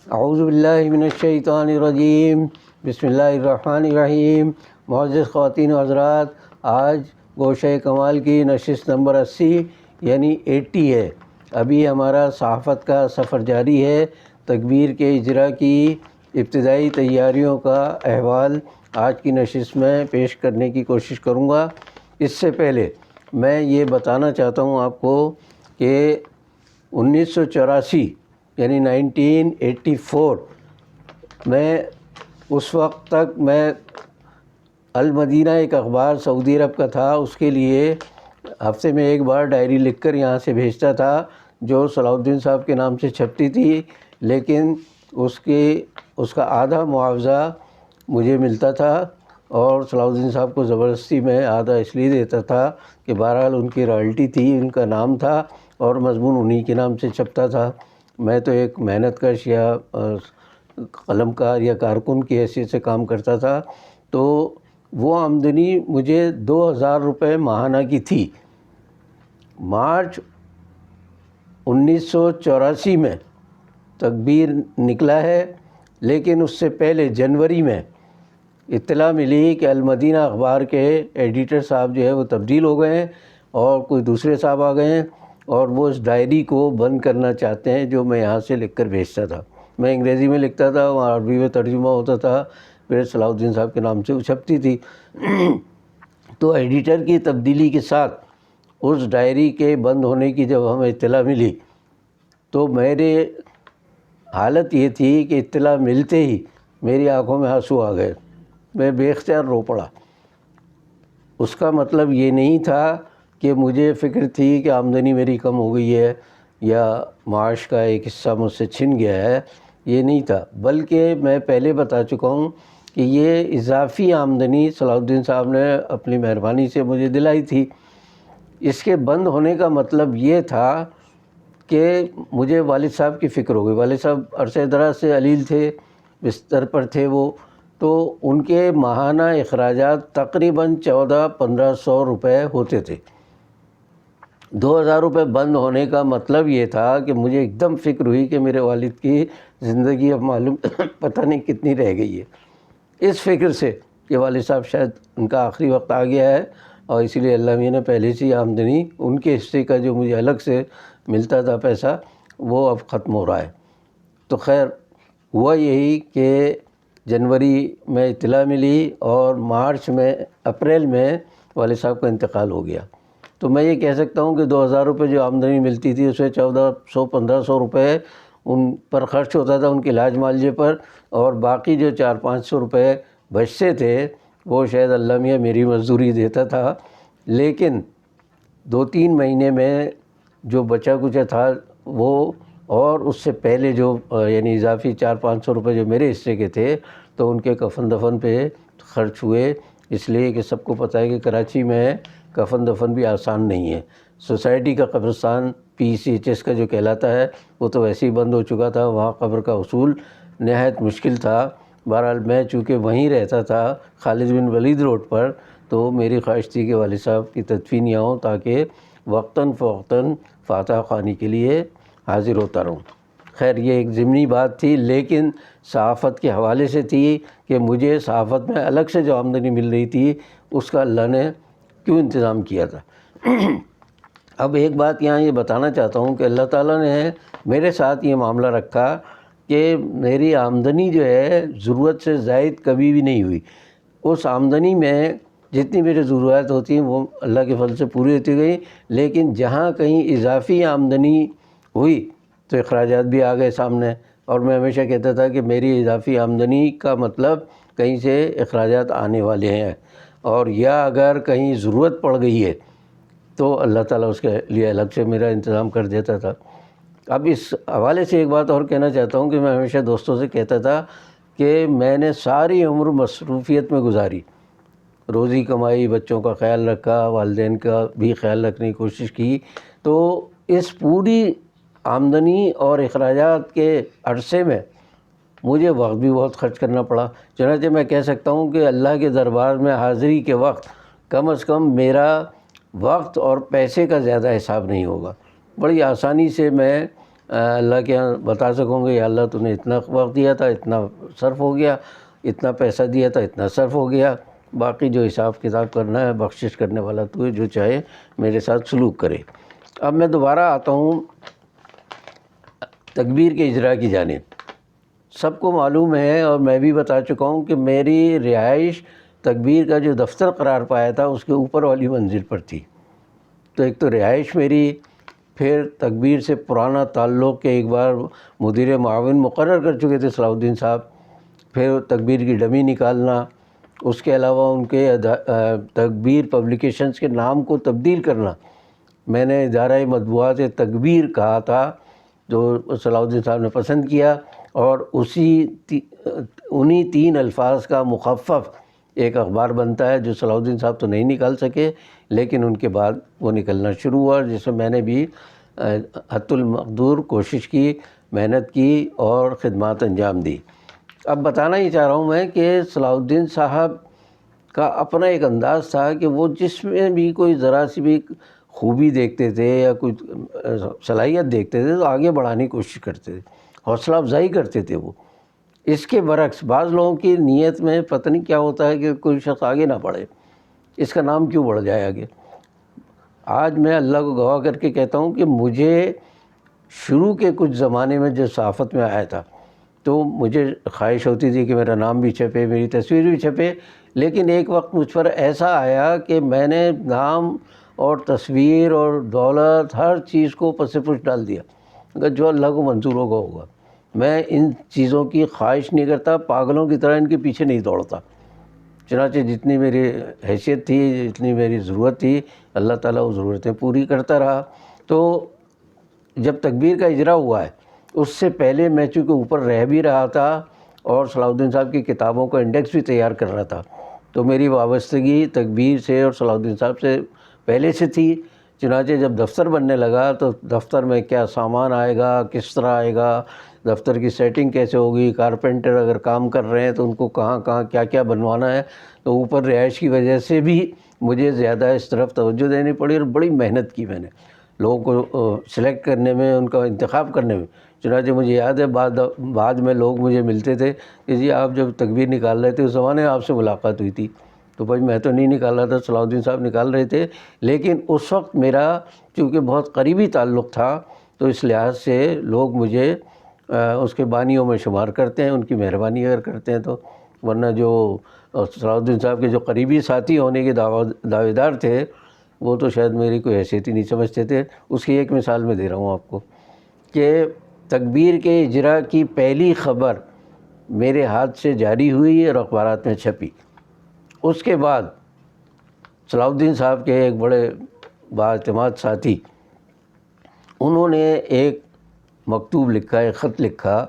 اعوذ باللہ من الشیطان الرجیم، بسم اللہ الرحمن الرحیم۔ معزز خواتین و حضرات، آج گوشہ کمال کی نشست نمبر 80 یعنی 80 ہے۔ ابھی ہمارا صحافت کا سفر جاری ہے۔ تکبیر کے اجرا کی ابتدائی تیاریوں کا احوال آج کی نشست میں پیش کرنے کی کوشش کروں گا۔ اس سے پہلے میں یہ بتانا چاہتا ہوں آپ کو کہ 1984 یعنی 1984 میں اس وقت تک میں المدینہ ایک اخبار سعودی عرب کا تھا، اس کے لیے ہفتے میں ایک بار ڈائری لکھ کر یہاں سے بھیجتا تھا جو صلاح الدین صاحب کے نام سے چھپتی تھی، لیکن اس کا آدھا معاوضہ مجھے ملتا تھا اور صلاح الدین صاحب کو زبردستی میں آدھا اس لیے دیتا تھا کہ بہرحال ان کی رائلٹی تھی، ان کا نام تھا اور مضمون انہی کے نام سے چھپتا تھا۔ میں تو ایک محنت کش یا قلم کار یا کارکن کی حیثیت سے کام کرتا تھا، تو وہ آمدنی مجھے 2000 روپے ماہانہ کی تھی۔ مارچ 1984 میں تکبیر نکلا ہے، لیکن اس سے پہلے جنوری میں اطلاع ملی کہ المدینہ اخبار کے ایڈیٹر صاحب جو ہے وہ تبدیل ہو گئے ہیں اور کوئی دوسرے صاحب آ گئے ہیں اور وہ اس ڈائری کو بند کرنا چاہتے ہیں جو میں یہاں سے لکھ کر بھیجتا تھا۔ میں انگریزی میں لکھتا تھا، وہاں عربی میں ترجمہ ہوتا تھا، پھر صلاح الدین صاحب کے نام سے چھپتی تھی۔ تو ایڈیٹر کی تبدیلی کے ساتھ اس ڈائری کے بند ہونے کی جب ہمیں اطلاع ملی تو میرے حالت یہ تھی کہ اطلاع ملتے ہی میری آنکھوں میں آنسو آ گئے، میں بے اختیار رو پڑا۔ اس کا مطلب یہ نہیں تھا کہ مجھے فکر تھی کہ آمدنی میری کم ہو گئی ہے یا معاش کا ایک حصہ مجھ سے چھن گیا ہے، یہ نہیں تھا، بلکہ میں پہلے بتا چکا ہوں کہ یہ اضافی آمدنی صلاح الدین صاحب نے اپنی مہربانی سے مجھے دلائی تھی۔ اس کے بند ہونے کا مطلب یہ تھا کہ مجھے والد صاحب کی فکر ہو گئی۔ والد صاحب عرصہ دراز سے علیل تھے، بستر پر تھے وہ، تو ان کے ماہانہ اخراجات تقریباً 1400-1500 روپے ہوتے تھے۔ 2000 روپے بند ہونے کا مطلب یہ تھا کہ مجھے ایک دم فکر ہوئی کہ میرے والد کی زندگی اب معلوم پتہ نہیں کتنی رہ گئی ہے۔ اس فکر سے کہ والد صاحب شاید ان کا آخری وقت آ گیا ہے اور اسی لیے اللہ میاں نے پہلے سے آمدنی ان کے حصے کا جو مجھے الگ سے ملتا تھا پیسہ وہ اب ختم ہو رہا ہے۔ تو خیر ہوا یہی کہ جنوری میں اطلاع ملی اور اپریل میں والد صاحب کا انتقال ہو گیا۔ تو میں یہ کہہ سکتا ہوں کہ 2000 روپے جو آمدنی ملتی تھی اس میں 1400-1500 روپے ان پر خرچ ہوتا تھا، ان کے علاج معالجے پر، اور باقی جو 400-500 روپے بچتے تھے وہ شاید اللہ میاں میری مزدوری دیتا تھا۔ لیکن 2-3 مہینے میں جو بچا کچا تھا وہ، اور اس سے پہلے جو یعنی اضافی 400-500 روپے جو میرے حصے کے تھے تو ان کے کفن دفن پہ خرچ ہوئے، اس لیے کہ سب کو پتہ ہے کہ کراچی میں کفن دفن بھی آسان نہیں ہے۔ سوسائٹی کا قبرستان PCHS کا جو کہلاتا ہے وہ تو ویسے ہی بند ہو چکا تھا، وہاں قبر کا حصول نہایت مشکل تھا۔ بہرحال میں چونکہ وہیں رہتا تھا خالد بن ولید روڈ پر، تو میری خواہش تھی کہ والد صاحب کی تدفین یہاں ہوں تاکہ وقتاً فوقتاً فاتحہ خوانی کے لیے حاضر ہوتا رہوں۔ خیر یہ ایک ضمنی بات تھی، لیکن صحافت کے حوالے سے تھی کہ مجھے صحافت میں الگ سے جو آمدنی مل رہی تھی اس کا اللہ نے کیوں انتظام کیا تھا۔ اب ایک بات یہاں یہ بتانا چاہتا ہوں کہ اللہ تعالیٰ نے میرے ساتھ یہ معاملہ رکھا کہ میری آمدنی جو ہے ضرورت سے زائد کبھی بھی نہیں ہوئی۔ اس آمدنی میں جتنی میری ضروریات ہوتی ہیں وہ اللہ کے فضل سے پوری ہوتی گئی، لیکن جہاں کہیں اضافی آمدنی ہوئی تو اخراجات بھی آ گئے سامنے، اور میں ہمیشہ کہتا تھا کہ میری اضافی آمدنی کا مطلب کہیں سے اخراجات آنے والے ہیں، اور یا اگر کہیں ضرورت پڑ گئی ہے تو اللہ تعالیٰ اس کے لیے الگ سے میرا انتظام کر دیتا تھا۔ اب اس حوالے سے ایک بات اور کہنا چاہتا ہوں کہ میں ہمیشہ دوستوں سے کہتا تھا کہ میں نے ساری عمر مصروفیت میں گزاری، روزی کمائی، بچوں کا خیال رکھا، والدین کا بھی خیال رکھنے کی کوشش کی، تو اس پوری آمدنی اور اخراجات کے عرصے میں مجھے وقت بھی بہت خرچ کرنا پڑا۔ چنانچہ میں کہہ سکتا ہوں کہ اللہ کے دربار میں حاضری کے وقت کم از کم میرا وقت اور پیسے کا زیادہ حساب نہیں ہوگا۔ بڑی آسانی سے میں اللہ کے یہاں بتا سکوں گے یا اللہ تو نے اتنا وقت دیا تھا اتنا صرف ہو گیا، اتنا پیسہ دیا تھا اتنا صرف ہو گیا، باقی جو حساب کتاب کرنا ہے بخشش کرنے والا تو ہے، جو چاہے میرے ساتھ سلوک کرے۔ اب میں دوبارہ آتا ہوں تکبیر کے اجراء کی جانب۔ سب کو معلوم ہے اور میں بھی بتا چکا ہوں کہ میری رہائش تکبیر کا جو دفتر قرار پایا تھا اس کے اوپر والی منزل پر تھی۔ تو ایک تو رہائش میری، پھر تکبیر سے پرانا تعلق کہ ایک بار مدیر معاون مقرر کر چکے تھے صلاح الدین صاحب، پھر تکبیر کی ڈمی نکالنا، اس کے علاوہ ان کے تکبیر پبلیکیشنز کے نام کو تبدیل کرنا۔ میں نے ادارہ مطبوعات تکبیر کہا تھا جو صلاح الدین صاحب نے پسند کیا، اور انہی 3 الفاظ کا مخفف ایک اخبار بنتا ہے جو صلاح الدین صاحب تو نہیں نکال سکے، لیکن ان کے بعد وہ نکلنا شروع ہوا، جس میں نے بھی حت المقدور کوشش کی، محنت کی اور خدمات انجام دی۔ اب بتانا ہی چاہ رہا ہوں میں کہ صلاح الدین صاحب کا اپنا ایک انداز تھا کہ وہ جس میں بھی کوئی ذرا سی بھی خوبی دیکھتے تھے یا کوئی صلاحیت دیکھتے تھے تو آگے بڑھانے کی کوشش کرتے تھے، حوصلہ افزائی کرتے تھے وہ۔ اس کے برعکس بعض لوگوں کی نیت میں پتہ نہیں کیا ہوتا ہے کہ کوئی شخص آگے نہ بڑھے، اس کا نام کیوں بڑھ جائے آگے۔ آج میں اللہ کو گواہ کر کے کہتا ہوں کہ مجھے شروع کے کچھ زمانے میں جو صحافت میں آیا تھا تو مجھے خواہش ہوتی تھی کہ میرا نام بھی چھپے، میری تصویر بھی چھپے، لیکن ایک وقت مجھ پر ایسا آیا کہ میں نے نام اور تصویر اور دولت ہر چیز کو پس پش ڈال دیا، اگر جو اللہ کو منظور ہوگا ہوگا۔ میں ان چیزوں کی خواہش نہیں کرتا، پاگلوں کی طرح ان کے پیچھے نہیں دوڑتا۔ چنانچہ جتنی میری حیثیت تھی، جتنی میری ضرورت تھی، اللہ تعالیٰ وہ ضرورتیں پوری کرتا رہا۔ تو جب تکبیر کا اجرا ہوا ہے اس سے پہلے میں چونکہ اوپر رہ بھی رہا تھا اور صلاح الدین صاحب کی کتابوں کا انڈیکس بھی تیار کر رہا تھا، تو میری وابستگی تکبیر سے اور صلاح الدین صاحب سے پہلے سے تھی۔ چنانچہ جب دفتر بننے لگا تو دفتر میں کیا سامان آئے گا، کس طرح آئے گا، دفتر کی سیٹنگ کیسے ہوگی، کارپینٹر اگر کام کر رہے ہیں تو ان کو کہاں کہاں کیا کیا بنوانا ہے، تو اوپر رہائش کی وجہ سے بھی مجھے زیادہ اس طرف توجہ دینی پڑی اور بڑی محنت کی میں نے لوگوں کو سلیکٹ کرنے میں، ان کا انتخاب کرنے میں۔ چنانچہ مجھے یاد ہے بعد میں لوگ مجھے ملتے تھے کہ جی آپ جب تکبیر نکال رہے تھے اس زمانے میں آپ سے ملاقات ہوئی تھی، تو بھائی میں تو نہیں نکال رہا تھا، صلاح الدین صاحب نکال رہے تھے، لیکن اس وقت میرا چونکہ بہت قریبی تعلق تھا تو اس لحاظ سے لوگ مجھے اس کے بانیوں میں شمار کرتے ہیں، ان کی مہربانی اگر کرتے ہیں تو، ورنہ جو صلاح الدین صاحب کے جو قریبی ساتھی ہونے کے دعوے دار تھے وہ تو شاید میری کوئی حیثیت ہی نہیں سمجھتے تھے۔ اس کی ایک مثال میں دے رہا ہوں آپ کو کہ تکبیر کے اجراء کی پہلی خبر میرے ہاتھ سے جاری ہوئی اور اخبارات میں چھپی۔ اس کے بعد صلاح الدین صاحب کے ایک بڑے بااعتماد ساتھی، انہوں نے ایک مکتوب لکھا، ایک خط لکھا،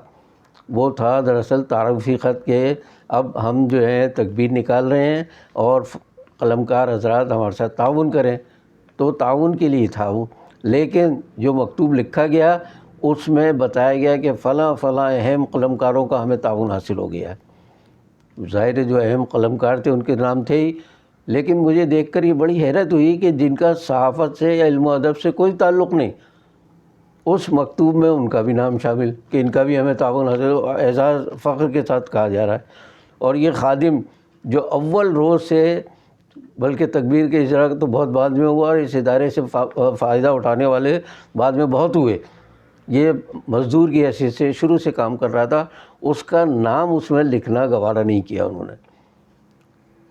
وہ تھا دراصل تعارفی خط کہ اب ہم جو ہیں تکبیر نکال رہے ہیں اور قلمکار حضرات ہمارے ساتھ تعاون کریں، تو تعاون کے لیے تھا وہ، لیکن جو مکتوب لکھا گیا اس میں بتایا گیا کہ فلاں فلاں اہم قلمکاروں کا ہمیں تعاون حاصل ہو گیا ہے۔ ظاہر ہے جو اہم قلمکار تھے ان کے نام تھے ہی، لیکن مجھے دیکھ کر یہ بڑی حیرت ہوئی کہ جن کا صحافت سے یا علم و ادب سے کوئی تعلق نہیں، اس مکتوب میں ان کا بھی نام شامل کہ ان کا بھی ہمیں تعاون حاصل ہو، اعزاز فخر کے ساتھ کہا جا رہا ہے۔ اور یہ خادم جو اول روز سے، بلکہ تکبیر کے اجراء تو بہت بعد میں ہوا اور اس ادارے سے فائدہ اٹھانے والے بعد میں بہت ہوئے، یہ مزدور کی حیثیت سے شروع سے کام کر رہا تھا، اس کا نام اس میں لکھنا گوارا نہیں کیا انہوں نے۔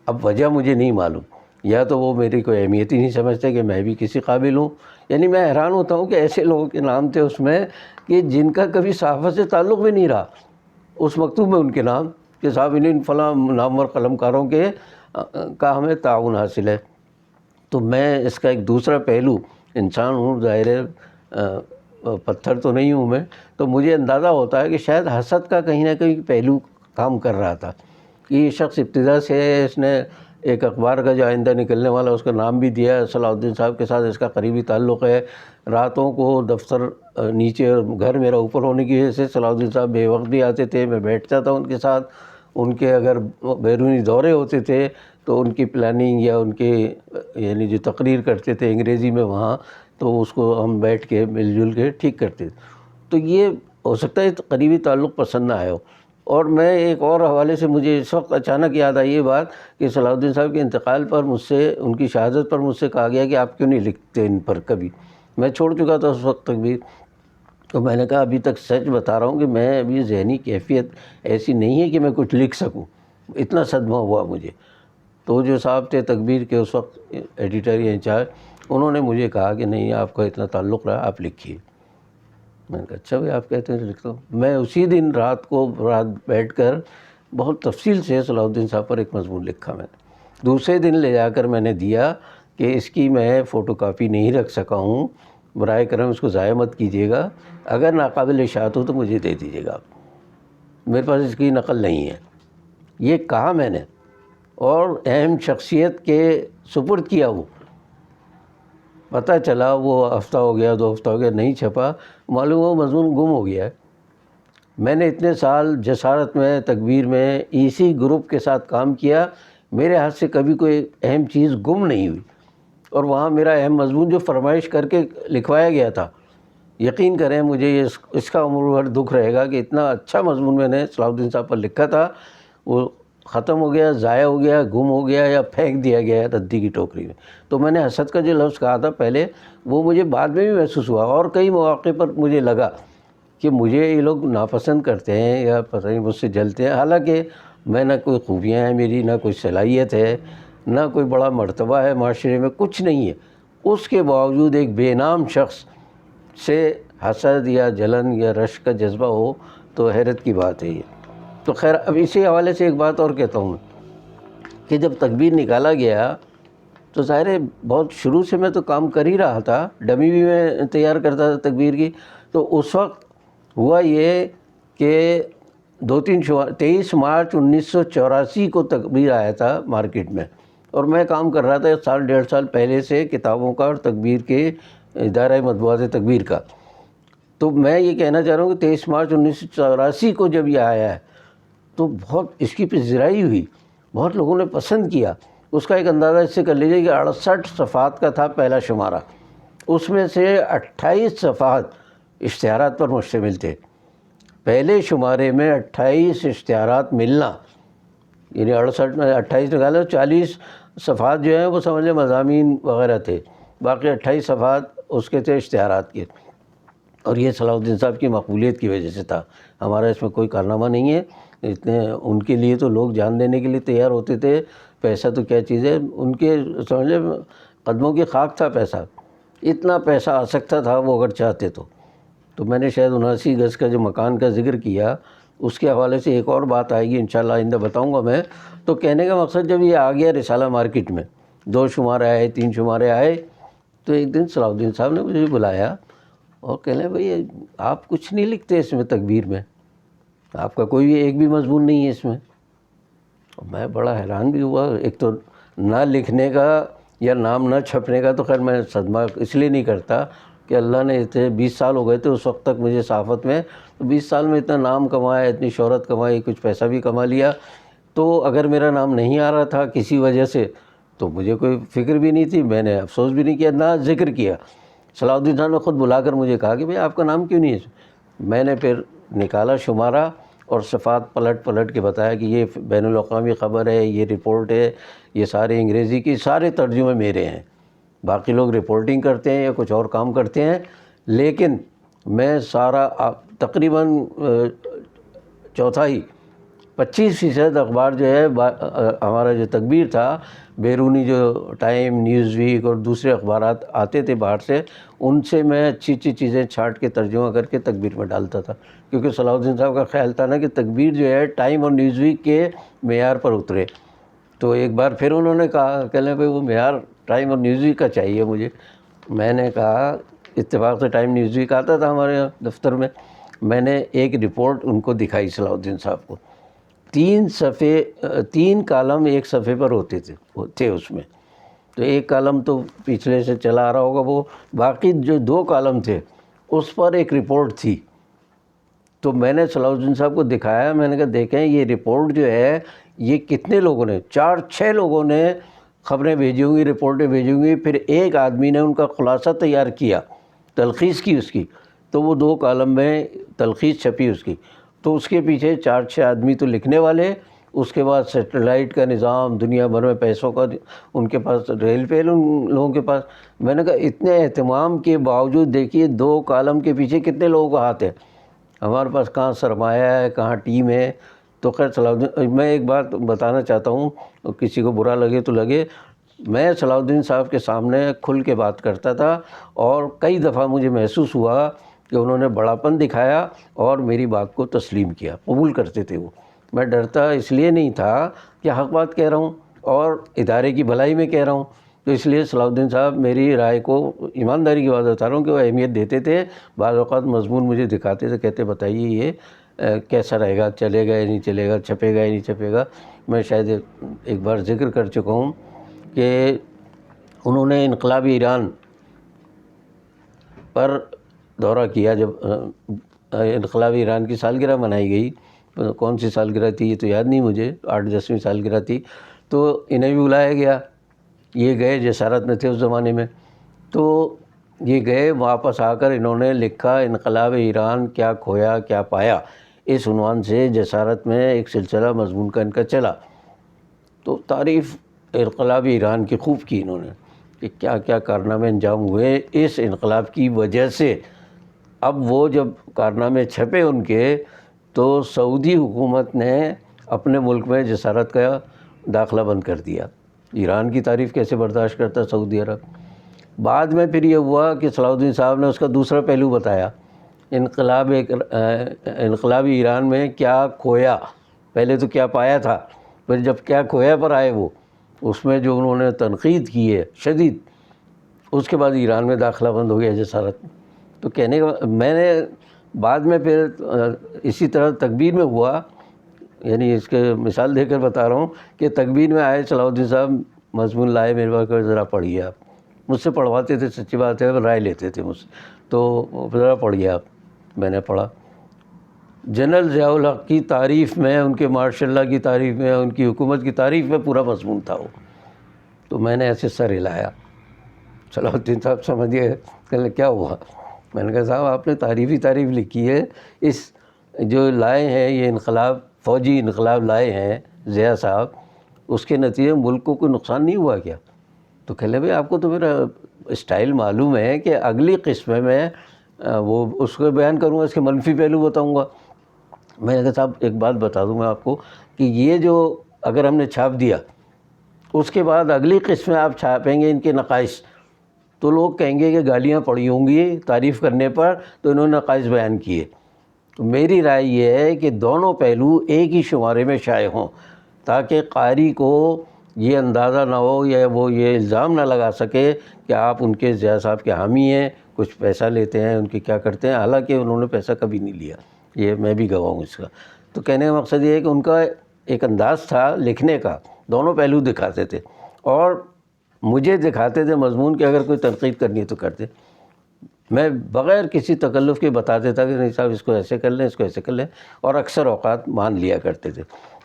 اب وجہ مجھے نہیں معلوم، یا تو وہ میری کوئی اہمیت ہی نہیں سمجھتے کہ میں بھی کسی قابل ہوں، یعنی میں حیران ہوتا ہوں کہ ایسے لوگوں کے نام تھے اس میں کہ جن کا کبھی صحافت سے تعلق بھی نہیں رہا، اس مکتوب میں ان کے نام کہ صاحب انہیں فلاں نامور قلمکاروں کے کا ہمیں تعاون حاصل ہے۔ تو میں اس کا ایک دوسرا پہلو، انسان ہوں ظاہر ہے، پتھر تو نہیں ہوں میں، تو مجھے اندازہ ہوتا ہے کہ شاید حسد کا کہیں نہ کہیں پہلو کام کر رہا تھا کہ یہ شخص ابتدا سے اس نے ایک اخبار کا جو آئندہ نکلنے والا اس کا نام بھی دیا ہے، صلاح الدین صاحب کے ساتھ اس کا قریبی تعلق ہے، راتوں کو دفتر نیچے اور گھر میرا اوپر ہونے کی وجہ سے صلاح الدین صاحب بے وقت بھی آتے تھے، میں بیٹھتا تھا ان کے ساتھ، ان کے اگر بیرونی دورے ہوتے تھے تو ان کی پلاننگ یا ان کے یعنی جو تقریر کرتے تھے انگریزی میں وہاں، تو اس کو ہم بیٹھ کے مل جل کے ٹھیک کرتے تھے۔ تو یہ ہو سکتا ہے قریبی تعلق پسند نہ آئے ہو۔ اور میں ایک اور حوالے سے مجھے اس وقت اچانک یاد آئی یہ بات کہ صلاح الدین صاحب کے انتقال پر مجھ سے، ان کی شہادت پر مجھ سے کہا گیا کہ آپ کیوں نہیں لکھتے ان پر کبھی۔ میں چھوڑ چکا تھا اس وقت تقبیر، تو میں نے کہا ابھی تک سچ بتا رہا ہوں کہ میں ابھی ذہنی کیفیت ایسی نہیں ہے کہ میں کچھ لکھ سکوں، اتنا صدمہ ہوا مجھے۔ تو جو صاحب تھے تقبیر کے اس وقت ایڈیٹر یا انچارج، انہوں نے مجھے کہا کہ نہیں آپ کا اتنا تعلق رہا، آپ لکھیے۔ میں نے کہا اچھا بھائی آپ کہتے ہیں تو لکھتا ہوں۔ میں اسی دن رات بیٹھ کر بہت تفصیل سے صلاح الدین صاحب پر ایک مضمون لکھا میں نے۔ دوسرے دن لے جا کر میں نے دیا کہ اس کی میں فوٹو کاپی نہیں رکھ سکا ہوں، برائے کرم اس کو ضائع مت کیجیے گا، اگر ناقابل اشاعت ہو تو مجھے دے دیجیے گا، میرے پاس اس کی نقل نہیں ہے۔ یہ کہا میں نے اور اہم شخصیت کے سپرد کیا، وہ پتہ چلا وہ ہفتہ ہو گیا، 2 ہفتہ ہو گیا، نہیں چھپا، معلوم ہو مضمون گم ہو گیا ہے۔ میں نے اتنے سال جسارت میں تقبیر میں اسی گروپ کے ساتھ کام کیا، میرے ہاتھ سے کبھی کوئی اہم چیز گم نہیں ہوئی، اور وہاں میرا اہم مضمون جو فرمائش کر کے لکھوایا گیا تھا، یقین کریں مجھے اس کا عمر بھر دکھ رہے گا کہ اتنا اچھا مضمون میں نے صلاح الدین صاحب پر لکھا تھا، وہ ختم ہو گیا، ضائع ہو گیا، گم ہو گیا، یا پھینک دیا گیا ہے ردی کی ٹوکری میں۔ تو میں نے حسد کا جو لفظ کہا تھا پہلے، وہ مجھے بعد میں بھی محسوس ہوا، اور کئی مواقع پر مجھے لگا کہ مجھے یہ لوگ ناپسند کرتے ہیں یا پتہ نہیں مجھ سے جلتے ہیں، حالانکہ میں نہ کوئی خوبیاں ہیں میری، نہ کوئی صلاحیت ہے، نہ کوئی بڑا مرتبہ ہے معاشرے میں، کچھ نہیں ہے۔ اس کے باوجود ایک بے نام شخص سے حسد یا جلن یا رشک کا جذبہ ہو تو حیرت کی بات ہے یہ۔ تو خیر، اب اسی حوالے سے ایک بات اور کہتا ہوں کہ جب تقبیر نکالا گیا تو ظاہر ہے بہت شروع سے میں تو کام کر ہی رہا تھا، ڈمی بھی میں تیار کرتا تھا تقبیر کی۔ تو اس وقت ہوا یہ کہ 23 مارچ 1984 کو تقبیر آیا تھا مارکیٹ میں، اور میں کام کر رہا تھا 1 سال 1.5 سال پہلے سے کتابوں کا اور تقبیر کے ادارہ مطبوعات تقبیر کا۔ تو میں یہ کہنا چاہ رہا ہوں کہ 23 مارچ 1984 کو جب یہ آیا ہے تو بہت اس کی پذیرائی ہوئی، بہت لوگوں نے پسند کیا۔ اس کا ایک اندازہ اس سے کر لیجیے کہ 68 صفحات کا تھا پہلا شمارہ، اس میں سے 28 صفحات اشتہارات پر مشتمل تھے۔ پہلے شمارے میں 28 اشتہارات ملنا، یعنی 68 میں 28 نکالے، 40 صفحات جو ہیں وہ سمجھ لیں مضامین وغیرہ تھے، باقی 28 صفحات اس کے تھے اشتہارات کے۔ اور یہ صلاح الدین صاحب کی مقبولیت کی وجہ سے تھا، ہمارا اس میں کوئی کارنامہ نہیں ہے۔ اتنے ان کے لیے تو لوگ جان دینے کے لیے تیار ہوتے تھے، پیسہ تو کیا چیز ہے، ان کے سمجھ لیں قدموں کی خاک تھا پیسہ، اتنا پیسہ آ سکتا تھا وہ اگر چاہتے تو میں نے شاید 79 گز کا جو مکان کا ذکر کیا، اس کے حوالے سے ایک اور بات آئے گی انشاءاللہ آئندہ بتاؤں گا میں۔ تو کہنے کا مقصد جب یہ آ گیا رسالہ مارکیٹ میں، 2 شمارے آئے، 3 شمارے آئے، تو ایک دن صلاح الدین صاحب نے مجھے بلایا اور کہنے لگے بھئی آپ کچھ نہیں لکھتے اس میں تقبیر میں، آپ کا کوئی بھی ایک بھی مضمون نہیں ہے اس میں۔ میں بڑا حیران بھی ہوا، ایک تو نہ لکھنے کا یا نام نہ چھپنے کا تو خیر میں صدمہ اس لیے نہیں کرتا کہ اللہ نے اتنے 20 سال ہو گئے تھے اس وقت تک مجھے صحافت میں، تو 20 سال میں اتنا نام کمایا، اتنی شہرت کمائی، کچھ پیسہ بھی کما لیا، تو اگر میرا نام نہیں آ رہا تھا کسی وجہ سے تو مجھے کوئی فکر بھی نہیں تھی، میں نے افسوس بھی نہیں کیا، نہ ذکر کیا۔ صلاح الدین صاحب نے خود بلا کر مجھے کہا کہ بھئی آپ کا نام کیوں نہیں ہے؟ میں نے پھر نکالا شمارہ اور صفحات پلٹ کے بتایا کہ یہ بین الاقوامی خبر ہے، یہ رپورٹ ہے، یہ سارے انگریزی کی سارے ترجمے میرے ہیں، باقی لوگ رپورٹنگ کرتے ہیں یا کچھ اور کام کرتے ہیں، لیکن میں سارا تقریباً چوتھائی 25% اخبار جو ہے ہمارا جو تقبیر تھا، بیرونی جو ٹائم، نیوز ویک اور دوسرے اخبارات آتے تھے باہر سے، ان سے میں اچھی چیزیں چھانٹ کے ترجمہ کر کے تقبیر میں ڈالتا تھا، کیونکہ صلاح الدین صاحب کا خیال تھا نا کہ تقبیر جو ہے ٹائم اور نیوز ویک کے معیار پر اترے۔ تو ایک بار پھر انہوں نے کہا کہ بھئی وہ معیار ٹائم اور نیوز ویک کا چاہیے مجھے۔ میں نے کہا اتفاق سے ٹائم نیوز ویک آتا تھا ہمارے یہاں دفتر میں نے ایک رپورٹ ان کو دکھائی صلاح الدین صاحب کو، 3 کالم ایک صفحے پر ہوتے تھے اس میں، تو ایک کالم تو پچھلے سے چلا آ رہا ہوگا، وہ باقی جو 2 کالم تھے اس پر ایک رپورٹ تھی۔ تو میں نے صلاح الدین صاحب کو دکھایا، میں نے کہا دیکھیں یہ رپورٹ جو ہے یہ کتنے لوگوں نے، 4-6 لوگوں نے خبریں بھیجی ہوں گی، رپورٹیں بھیجی ہوں گی، پھر ایک آدمی نے ان کا خلاصہ تیار کیا، تلخیص کی اس کی تو وہ 2 کالم میں تلخیص چھپی اس کی، تو اس کے پیچھے 4-6 آدمی تو لکھنے والے، اس کے بعد سیٹلائٹ کا نظام، دنیا بھر میں پیسوں کا ان کے پاس، ریل پہ ان لوگوں کے پاس. میں نے کہا اتنے اہتمام کے باوجود دیکھیے 2 کالم کے پیچھے کتنے لوگوں کا ہاتھ ہے، ہمارے پاس کہاں سرمایہ ہے، کہاں ٹیم ہے. تو خیر صلاح الدین، میں ایک بات بتانا چاہتا ہوں، کسی کو برا لگے تو لگے، میں صلاح الدین صاحب کے سامنے کھل کے بات کرتا تھا، اور کئی دفعہ مجھے محسوس ہوا کہ انہوں نے بڑاپن دکھایا اور میری بات کو تسلیم کیا، قبول کرتے تھے وہ. میں ڈرتا اس لیے نہیں تھا کہ حق بات کہہ رہا ہوں اور ادارے کی بھلائی میں کہہ رہا ہوں، تو اس لیے صلاح الدین صاحب میری رائے کو، ایمانداری کی بات بتا رہا ہوں، کہ وہ اہمیت دیتے تھے. بعض اوقات مضمون مجھے دکھاتے تھے، کہتے بتائیے یہ کیسا رہے گا، چلے گا یا نہیں چلے گا، چھپے گا یا نہیں چھپے گا. میں شاید ایک بار ذکر کر چکا ہوں کہ انہوں نے انقلاب ایران پر دورہ کیا، جب انقلاب ایران کی سالگرہ منائی گئی، کون سی سالگرہ تھی یہ تو یاد نہیں مجھے، 8-10ویں سالگرہ تھی، تو انہیں بھی بلایا گیا. یہ گئے، جسارت میں تھے اس زمانے میں، تو یہ گئے. واپس آ کر انہوں نے لکھا انقلاب ایران کیا کھویا کیا پایا، اس عنوان سے جسارت میں ایک سلسلہ مضمون کا ان کا چلا. تو تعریف انقلاب ایران کی خوب کی انہوں نے کہ کیا کیا کارنامے انجام ہوئے اس انقلاب کی وجہ سے. اب وہ جب کارنامے چھپے ان کے، تو سعودی حکومت نے اپنے ملک میں جسارت کا داخلہ بند کر دیا. ایران کی تعریف کیسے برداشت کرتا سعودی عرب. بعد میں پھر یہ ہوا کہ صلاح الدین صاحب نے اس کا دوسرا پہلو بتایا، انقلابی ایران میں کیا کھویا، پہلے تو کیا پایا تھا، پھر جب کیا کھویا پر آئے وہ، اس میں جو انہوں نے تنقید کی ہے شدید، اس کے بعد ایران میں داخلہ بند ہو گیا جسارت. تو کہنے کا میں نے بعد میں پھر اسی طرح تکبیر میں ہوا، یعنی اس کے مثال دے کر بتا رہا ہوں کہ تکبیر میں آئے صلاح الدین صاحب، مضمون لائے میرے پاس، ذرا پڑھیے آپ. مجھ سے پڑھواتے تھے، سچی بات ہے، رائے لیتے تھے مجھ سے، تو ذرا پڑھیے آپ. میں نے پڑھا. جنرل ضیاء الحق کی تعریف میں، ان کے ماشاء اللہ کی تعریف میں، ان کی حکومت کی تعریف میں پورا مضمون تھا وہ. تو میں نے ایسے سر ہلایا. صلاح الدین صاحب سمجھ گئے، کہنے کیا ہوا. میں نے کہا صاحب آپ نے تعریف لکھی ہے، اس جو لائے ہیں یہ انقلاب، فوجی انقلاب لائے ہیں ضیاء صاحب، اس کے نتیجے ملک کو کوئی نقصان نہیں ہوا کیا. تو کہہ لے بھائی آپ کو تو میرا اسٹائل معلوم ہے کہ اگلی قسط میں وہ اس کو بیان کروں گا، اس کے منفی پہلو بتاؤں گا. میں نے کہا صاحب ایک بات بتا دوں میں آپ کو کہ یہ جو اگر ہم نے چھاپ دیا، اس کے بعد اگلی قسط میں آپ چھاپیں گے ان کے نقائص، تو لوگ کہیں گے کہ گالیاں پڑی ہوں گی تعریف کرنے پر، تو انہوں نے نقائص بیان کیے. تو میری رائے یہ ہے کہ دونوں پہلو ایک ہی شمارے میں شائع ہوں، تاکہ قاری کو یہ اندازہ نہ ہو یا وہ یہ الزام نہ لگا سکے کہ آپ ان کے ضیاء صاحب کے حامی ہیں، کچھ پیسہ لیتے ہیں، ان کے کیا کرتے ہیں، حالانکہ انہوں نے پیسہ کبھی نہیں لیا، یہ میں بھی گواہ ہوں اس کا. تو کہنے کا مقصد یہ ہے کہ ان کا ایک انداز تھا لکھنے کا، دونوں پہلو دکھاتے تھے، اور مجھے دکھاتے تھے مضمون کہ اگر کوئی تنقید کرنی ہے تو کرتے. میں بغیر کسی تکلف کے بتاتے تھا کہ نہیں صاحب اس کو ایسے کر لیں، اس کو ایسے کر لیں، اور اکثر اوقات مان لیا کرتے تھے.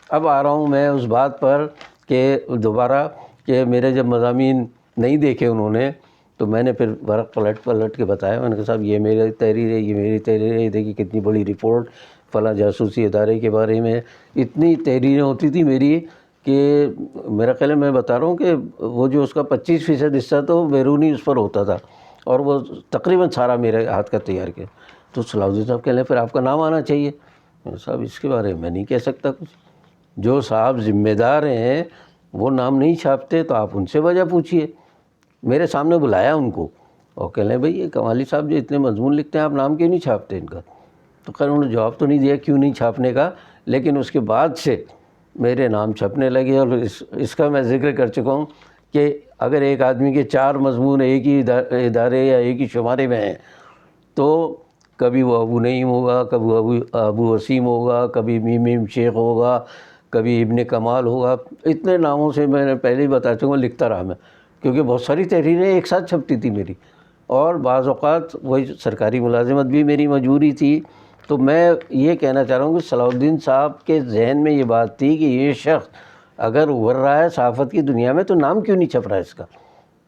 اب آ رہا ہوں میں اس بات پر کہ دوبارہ کہ میرے جب مضامین نہیں دیکھے انہوں نے، تو میں نے پھر ورق پلٹ کے بتایا. میں نے کہا صاحب یہ میری تحریر ہے، یہ میری تحریر ہے، یہ دیکھیے کتنی بڑی رپورٹ فلاں جاسوسی ادارے کے بارے میں. اتنی تحریریں ہوتی تھی میری کہ میرا خیال ہے، میں بتا رہا ہوں کہ وہ جو اس کا 25% حصہ تو بیرونی اس پر ہوتا تھا، اور وہ تقریباً سارا میرے ہاتھ کا تیار کیا. تو صلاح الدین صاحب کہہ لیں پھر آپ کا نام آنا چاہیے. صاحب اس کے بارے میں نہیں کہہ سکتا کچھ، جو صاحب ذمہ دار ہیں وہ نام نہیں چھاپتے، تو آپ ان سے وجہ پوچھیے. میرے سامنے بلایا ان کو، اور کہہ لیں بھئی یہ کمالی صاحب جو اتنے مضمون لکھتے ہیں، آپ نام کیوں نہیں چھاپتے ان کا. تو خیر انہوں نے جواب تو نہیں دیا کیوں نہیں چھاپنے کا، لیکن اس کے بعد سے میرے نام چھپنے لگے. اور اس کا میں ذکر کر چکا ہوں کہ اگر ایک آدمی کے 4 مضمون ایک ہی ادارے یا ایک ہی شمارے میں ہیں، تو کبھی وہ ابو نعیم ہوگا، کبھی ابو وسیم ہوگا، کبھی میم شیخ ہوگا، کبھی ابن کمال ہوگا. اتنے ناموں سے میں نے پہلے ہی بتا چکا ہوں، لکھتا رہا میں، کیونکہ بہت ساری تحریریں ایک ساتھ چھپتی تھی میری، اور بعض اوقات وہی سرکاری ملازمت بھی میری مجبوری تھی. تو میں یہ کہنا چاہ رہا ہوں کہ صلاح الدین صاحب کے ذہن میں یہ بات تھی کہ یہ شخص اگر ابھر رہا ہے صحافت کی دنیا میں، تو نام کیوں نہیں چھپ رہا ہے اس کا.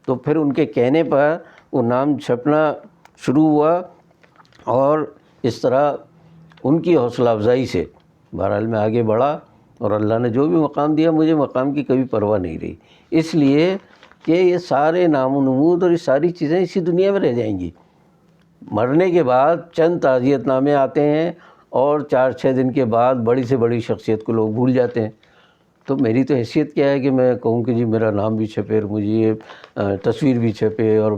تو پھر ان کے کہنے پر وہ نام چھپنا شروع ہوا. اور اس طرح ان کی حوصلہ افزائی سے بہرحال میں آگے بڑھا، اور اللہ نے جو بھی مقام دیا مجھے مقام کی کبھی پرواہ نہیں رہی، اس لیے کہ یہ سارے نام و نمود اور یہ ساری چیزیں اسی دنیا میں رہ جائیں گی۔ مرنے کے بعد چند تعزیت نامے آتے ہیں اور 4-6 دن کے بعد بڑی سے بڑی شخصیت کو لوگ بھول جاتے ہیں۔ تو میری تو حیثیت کیا ہے کہ میں کہوں کہ جی میرا نام بھی چھپے اور مجھے یہ تصویر بھی چھپے اور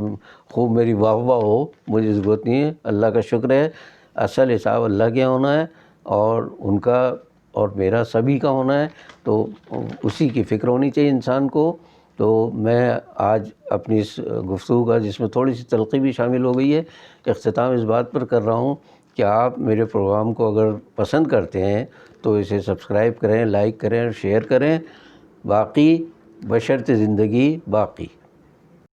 خوب میری واہ واہ ہو، مجھے ضرورت نہیں ہے۔ اللہ کا شکر ہے، اصل حساب اللہ کے ہونا ہے اور ان کا اور میرا سبھی کا ہونا ہے، تو اسی کی فکر ہونی چاہیے انسان کو۔ تو میں آج اپنی اس گفتگو کا، جس میں تھوڑی سی تلخی بھی شامل ہو گئی ہے، اختتام اس بات پر کر رہا ہوں کہ آپ میرے پروگرام کو اگر پسند کرتے ہیں تو اسے سبسکرائب کریں، لائک کریں اور شیئر کریں۔ باقی بشرط زندگی باقی۔